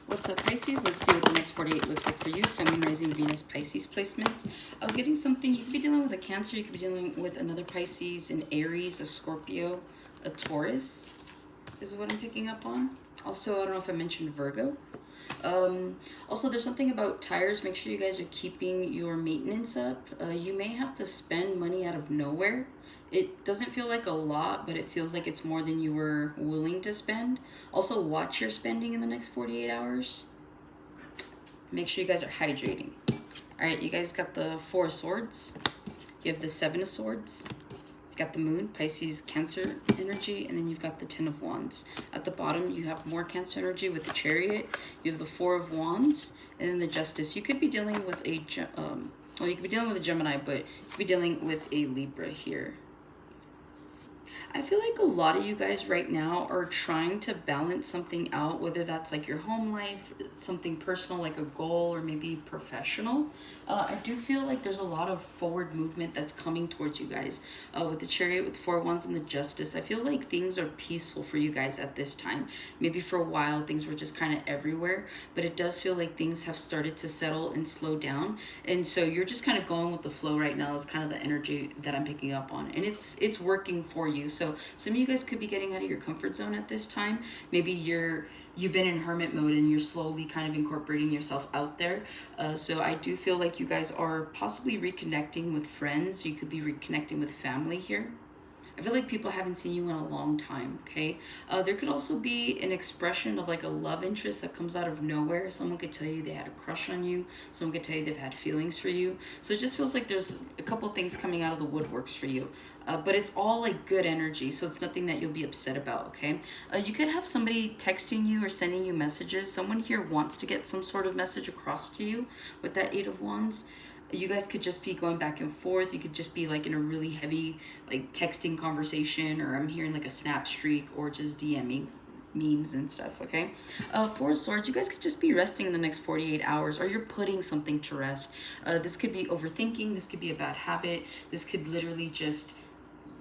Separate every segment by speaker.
Speaker 1: What's up, Pisces? Let's see what the next 48 looks like for you. Sun, Moon, Rising, Venus, Pisces placements. I was getting something. You could be dealing with a Cancer. You could be dealing with another Pisces, an Aries, a Scorpio, a Taurus. This is what I'm picking up on. Also, I don't know if I mentioned Virgo. Also, there's something about tires. Make sure you guys are keeping your maintenance up. You may have to spend money out of nowhere. It doesn't feel like a lot, but it feels like it's more than you were willing to spend. Also, watch your spending in the next 48 hours. Make sure you guys are hydrating. All right, you guys got the Four of Swords. You have the Seven of Swords. You've got the Moon, Pisces, Cancer energy, and then you've got the Ten of Wands. At the bottom, you have more Cancer energy with the Chariot. You have the Four of Wands, and then the Justice. You could be dealing with a, well, you could be dealing with a Gemini, but you could be dealing with a Libra here. I feel like a lot of you guys right now are trying to balance something out, whether that's like your home life, something personal like a goal, or maybe professional. I do feel like there's a lot of forward movement that's coming towards you guys. With the Chariot, with the Four Wands, and the Justice, I feel like things are peaceful for you guys at this time. Maybe for a while things were just kind of everywhere, but it does feel like things have started to settle and slow down. And so you're just kind of going with the flow right now is kind of the energy that I'm picking up on. And it's working for you. So some of you guys could be getting out of your comfort zone at this time. Maybe you've been in hermit mode and you're slowly kind of incorporating yourself out there. So I do feel like you guys are possibly reconnecting with friends. You could be reconnecting with family here. I feel like people haven't seen you in a long time, okay? There could also be an expression of like a love interest that comes out of nowhere. Someone could tell you they had a crush on you. Someone could tell you they've had feelings for you. So it just feels like there's a couple things coming out of the woodworks for you. But it's all like good energy, so it's nothing that you'll be upset about, okay? You could have somebody texting you or sending you messages. Someone here wants to get some sort of message across to you with that Eight of Wands. You guys could just be going back and forth. You could just be like in a really heavy like texting conversation, or I'm hearing like a snap streak, or just DMing memes and stuff, okay? Four of Swords, you guys could just be resting in the next 48 hours, or you're putting something to rest. This could be overthinking. This could be a bad habit. This could literally just,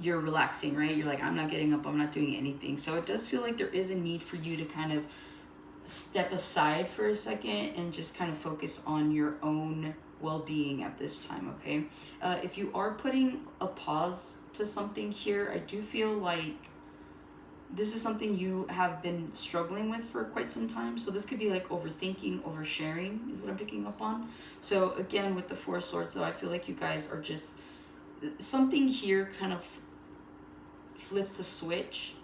Speaker 1: you're relaxing, right? You're like, I'm not getting up. I'm not doing anything. So it does feel like there is a need for you to kind of step aside for a second and just kind of focus on your own well-being at this time, okay? If you are putting a pause to something here, I do feel like this is something you have been struggling with for quite some time. So this could be like overthinking, oversharing is what I'm picking up on. So again, with the Four of Swords, though, I feel like you guys are just, something here kind of flips a switch.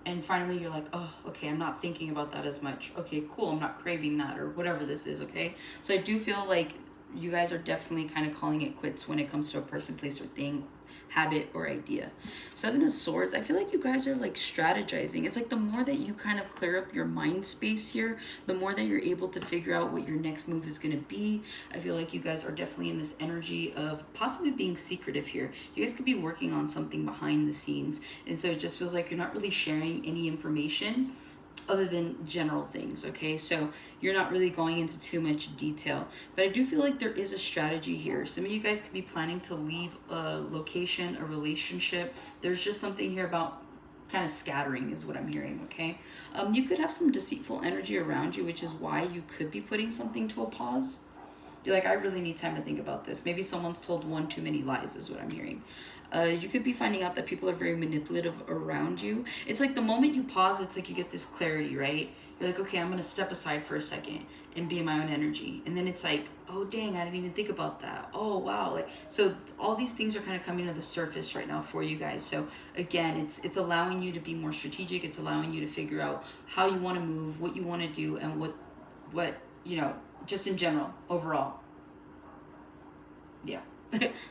Speaker 1: And finally you're like, oh, okay, I'm not thinking about that as much. Okay, cool, I'm not craving that, or whatever this is, okay? So I do feel like you guys are definitely kind of calling it quits when it comes to a person, place, or thing, habit, or idea. Seven of Swords, I feel like you guys are like strategizing. It's like the more that you kind of clear up your mind space here, the more that you're able to figure out what your next move is going to be. I feel like you guys are definitely in this energy of possibly being secretive here. You guys could be working on something behind the scenes, and so it just feels like you're not really sharing any information other than general things, okay? So you're not really going into too much detail, but I do feel like there is a strategy here. Some of you guys could be planning to leave a location, a relationship. There's just something here about kind of scattering is what I'm hearing, okay? You could have some deceitful energy around you, which is why you could be putting something to a pause. You're like, I really need time to think about this. Maybe someone's told one too many lies is what I'm hearing. You could be finding out that people are very manipulative around you. It's like the moment you pause, it's like you get this clarity, right? You're like, okay, I'm going to step aside for a second and be in my own energy. And then it's like, oh, dang, I didn't even think about that. Oh, wow. Like, so all these things are kind of coming to the surface right now for you guys. So again, it's allowing you to be more strategic. It's allowing you to figure out how you want to move, what you want to do, and what, you know, just in general, overall. Yeah.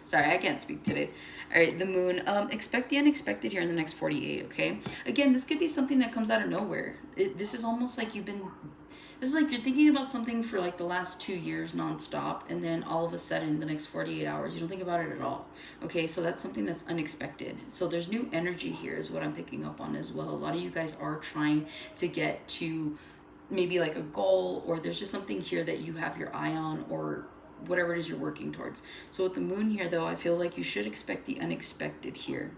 Speaker 1: Sorry, I can't speak today. All right, the Moon. Expect the unexpected here in the next 48, okay? Again, this could be something that comes out of nowhere. This is almost like this is like you're thinking about something for like the last 2 years nonstop, and then all of a sudden, the next 48 hours, you don't think about it at all, okay? So that's something that's unexpected. So there's new energy here is what I'm picking up on as well. A lot of you guys are trying to get to maybe like a goal, or there's just something here that you have your eye on, or whatever it is you're working towards. So with the Moon here, though, I feel like you should expect the unexpected here.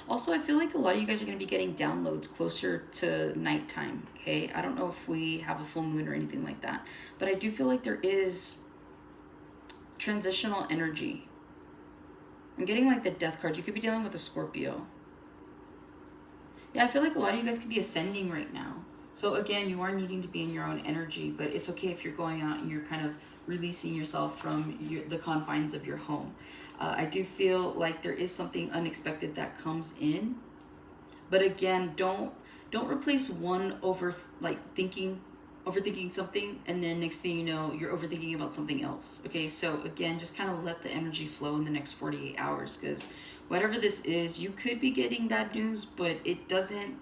Speaker 1: Also, I feel like a lot of you guys are going to be getting downloads closer to nighttime, okay? I don't know if we have a full moon or anything like that, but I do feel like there is transitional energy. I'm getting like the death card. You could be dealing with a Scorpio. Yeah, I feel like a lot of you guys could be ascending right now. So again, you are needing to be in your own energy, but it's okay if you're going out and you're kind of releasing yourself from the confines of your home. I do feel like there is something unexpected that comes in, but again, don't replace one over like overthinking something, and then next thing you know, you're overthinking about something else. Okay, so again, just kind of let the energy flow in the next 48 hours, because whatever this is, you could be getting bad news, but it doesn't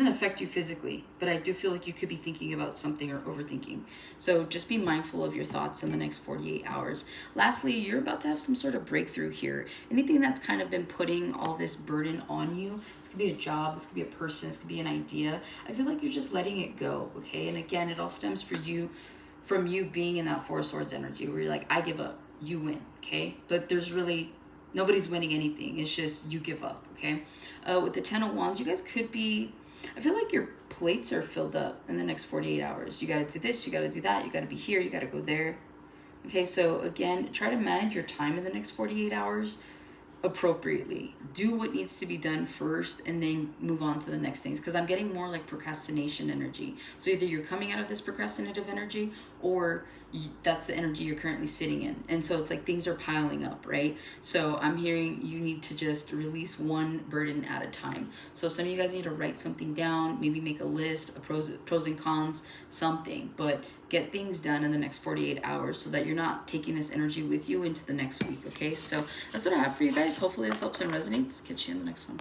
Speaker 1: affect you physically. But I do feel like you could be thinking about something or overthinking. So just be mindful of your thoughts in the next 48 hours. Lastly, you're about to have some sort of breakthrough here. Anything that's kind of been putting all this burden on you, this could be a job, this could be a person, this could be an idea. I feel like you're just letting it go, okay? And again, it all stems from you being in that Four of Swords energy where you're like, I give up, you win, okay? But there's really nobody's winning anything. It's just you give up, okay? With the Ten of Wands, you guys could be, I feel like your plates are filled up in the next 48 hours. You got to do this, you got to do that, you got to be here, you got to go there. Okay, so again, try to manage your time in the next 48 hours appropriately. Do what needs to be done first and then move on to the next things, because I'm getting more like procrastination energy. So either you're coming out of this procrastinative energy, or that's the energy you're currently sitting in, and so it's like things are piling up, right? So I'm hearing you need to just release one burden at a time. So some of you guys need to write something down, maybe make a list of pros and cons, something, but get things done in the next 48 hours so that you're not taking this energy with you into the next week. Okay, so that's what I have for you guys. Hopefully this helps and resonates. Catch you in the next one.